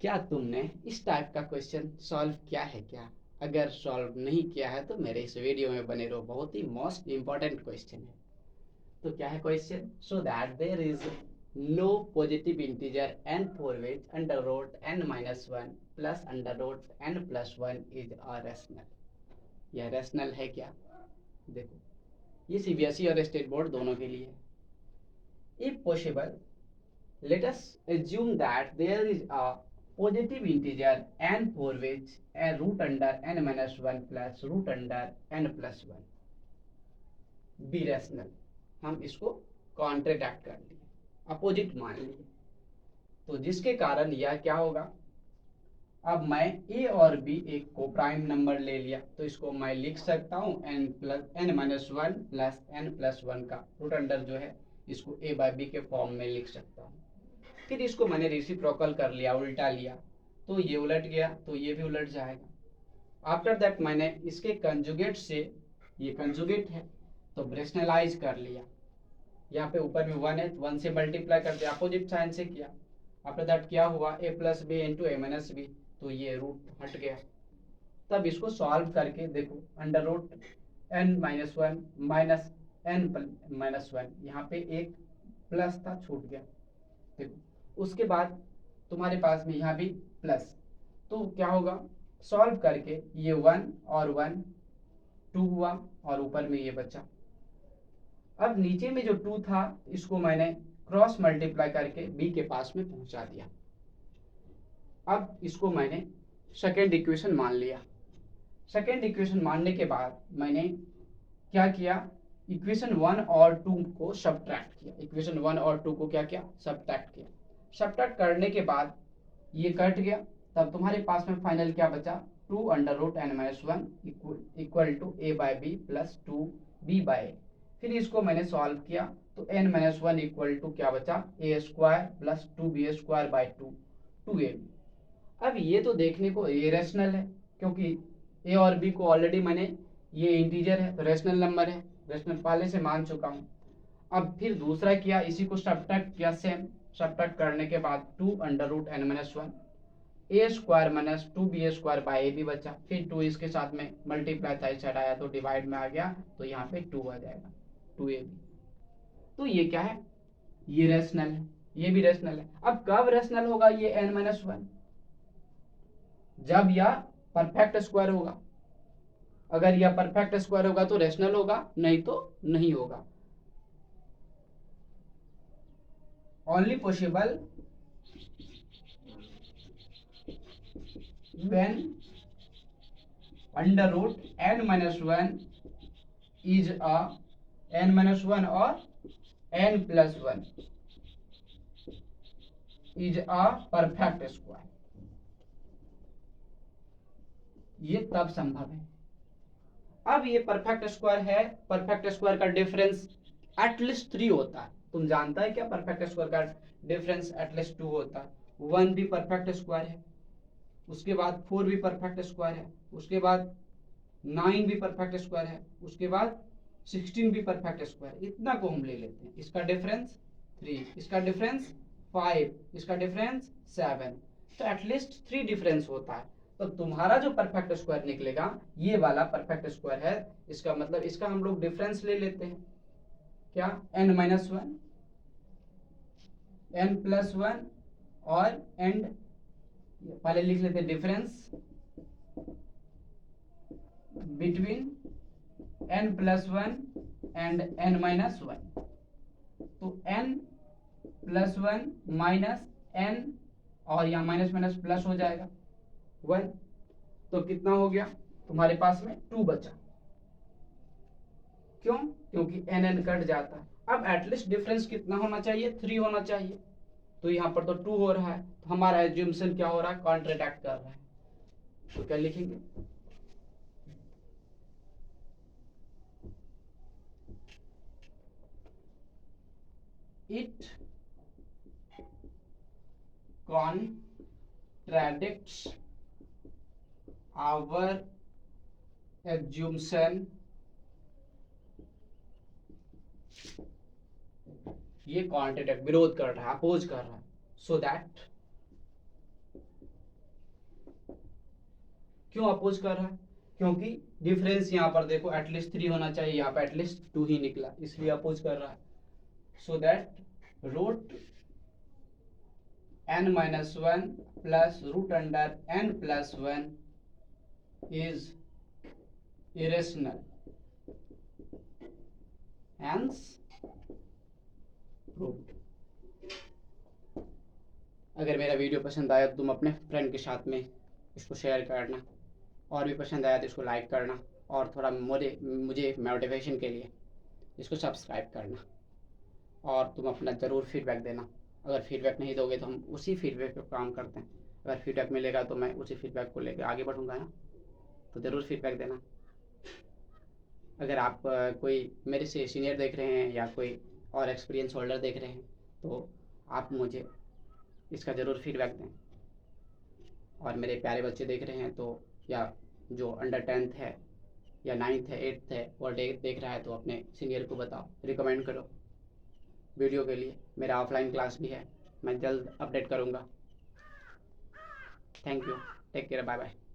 क्या तुमने इस टाइप का क्वेश्चन सॉल्व किया है क्या? अगर सॉल्व नहीं किया है तो मेरे इस वीडियो में बने रहो, बहुत ही मोस्ट इंपॉर्टेंट क्वेश्चन है। तो क्या है question? So that there is no positive integer n for which under root n minus one plus under root n plus one is a rational. यह रैशनल है क्या? देखो, ये सीबीएसई और स्टेट बोर्ड दोनों के लिए है। If possible, let us assume that there is a positive integer n for which a root under n minus 1 plus root under n plus 1 be rational। हम इसको कॉन्ट्रैक्ट कर लिए, अपोजिट मान लिए, तो जिसके कारण यह क्या होगा? अब मैं a और b एक को प्राइम नंबर ले लिया, तो इसको मैं लिख सकता हूँ n minus one plus n plus one का रूट अंडर जो है इसको a बाई बी के फॉर्म में लिख सकता हूँ। फिर इसको मैंने रेसिप्रोकल कर लिया, उल्टा लिया, तो ये उलट गया तो ये भी उलट जाएगा। आफ्टर दैट मैंने इसके कंजुगेट से, ये कंजुगेट है तो रेशनलाइज कर लिया। यहाँ पे ऊपर में वन है, वन से मल्टीप्लाई कर दिया, अपोजिट साइन से किया। आफ्टर दैट क्या हुआ? ए प्लस बी इंटू ए माइनस बी, तो ये रूट हट गया। तब इसको सॉल्व करके देखो, under root n minus one minus n minus one, यहाँ पे एक प्लस था छूट गया। देखो, उसके बाद तुम्हारे पास में यहाँ भी प्लस, तो क्या होगा? सॉल्व करके ये वन और वन टू हुआ और ऊपर में ये बचा। अब नीचे में जो टू था इसको मैंने क्रॉस मल्टीप्लाई करके बी के पास में पहुंचा दिया। अब इसको मैंने सेकेंड इक्वेशन मान लिया। सेकेंड इक्वेशन मानने के बाद मैंने क्या किया? इक्वेशन वन और टू को सब्ट्रैक्ट किया। इक्वेशन वन और टू को क्या किया? सब्ट्रैक्ट किया। सब्ट्रैक्ट करने के बाद ये कट गया, तब तुम्हारे पास में फाइनल क्या बचा? Two under root n minus one equal to a by b plus two b by a. फिर इसको मैंने सॉल्व किया तो n minus one equal to क्या बचा? A square plus two b square by two, two a b. अब ये तो देखने को इरेशनल है, क्योंकि ए और बी को ऑलरेडी मैंने, ये इंटीजर है तो रेशनल नंबर है, रेशनल पहले से मान चुका हूँ। अब फिर दूसरा किया, इसी को सब्ट्रैक्ट किया, सेम सब्ट्रैक्ट करने के बाद two under root n minus one a square minus two b square by a b बचा। फिर टू इसके साथ में मल्टीप्लाई था, इस साइड आया तो डिवाइड में आ गया, तो यहाँ पे टू आ जाएगा, टू ए बी। तो ये क्या है? ये रेशनल है, ये भी रेशनल है। अब कब रेशनल होगा ये एन माइनस वन? जब यह परफेक्ट स्क्वायर होगा। अगर यह परफेक्ट स्क्वायर होगा तो रेशनल होगा, नहीं तो नहीं होगा। Only possible when under root n minus one is a n minus one और n plus one is a perfect square, ये तब संभव है। अब ये परफेक्ट स्क्वायर है, परफेक्ट स्क्वायर का डिफरेंस एटलीस्ट थ्री होता है। तुम जानता है क्या? परफेक्ट स्क्वायर का डिफरेंस एटलीस्ट टू होता है। वन भी परफेक्ट स्क्वायर है, उसके बाद फोर भी परफेक्ट स्क्वायर है, उसके बाद नाइन भी परफेक्ट स्क्वायर है, उसके बाद 16 भी परफेक्ट स्क्वायर। इतना को हम ले लेते हैं। इसका डिफरेंस थ्री, इसका डिफरेंस फाइव, इसका डिफरेंस सेवन, तो एटलीस्ट थ्री डिफरेंस होता है। तो तुम्हारा जो परफेक्ट स्क्वायर निकलेगा ये वाला परफेक्ट स्क्वायर है। इसका मतलब इसका हम लोग डिफरेंस ले लेते हैं, क्या? n minus one, n plus one और एंड, पहले लिख लेते हैं difference between n plus one and n minus one. तो n plus one minus n, और यहाँ माइनस माइनस प्लस हो जाएगा वन, तो कितना हो गया तुम्हारे पास में? टू बचा। क्यों? क्योंकि n कट जाता है। अब एटलीस्ट डिफरेंस कितना होना चाहिए? थ्री होना चाहिए। तो यहाँ पर तो टू हो रहा है, तो हमारा एज्यूम्शन क्या हो रहा है? कॉन्ट्रैक्ट कर रहा है। तो क्या लिखेंगे? इट contradicts our assumption, ये कॉन्ट्रैक्ट विरोध कर रहा है, अपोज कर रहा है। सो दैट क्यों अपोज कर रहा है? क्योंकि डिफरेंस यहाँ पर देखो एटलीस्ट 3 होना चाहिए, यहाँ पे एटलीस्ट 2 ही निकला, इसलिए अपोज कर रहा है। So that root n-1 plus root under n+1 is irrational, hence proved। अगर मेरा वीडियो पसंद आया तो तुम अपने फ्रेंड के साथ में इसको शेयर करना, और भी पसंद आया तो इसको लाइक करना, और थोड़ा मुझे मोटिवेशन के लिए इसको सब्सक्राइब करना, और तुम अपना ज़रूर फीडबैक देना। अगर फीडबैक नहीं दोगे तो हम उसी फीडबैक पर काम करते हैं, अगर फीडबैक मिलेगा तो मैं उसी फीडबैक को लेकर आगे बढ़ूँगा ना, तो ज़रूर फीडबैक देना। अगर आप कोई मेरे से सीनियर देख रहे हैं या कोई और एक्सपीरियंस होल्डर देख रहे हैं तो आप मुझे इसका ज़रूर फीडबैक दें। और मेरे प्यारे बच्चे देख रहे हैं तो, या जो अंडर 10th है या 9th है 8th है और देख रहा है, तो अपने सीनियर को बताओ, रिकमेंड करो वीडियो के लिए। मेरा ऑफलाइन क्लास भी है, मैं जल्द अपडेट करूँगा। Thank you, take care, bye bye.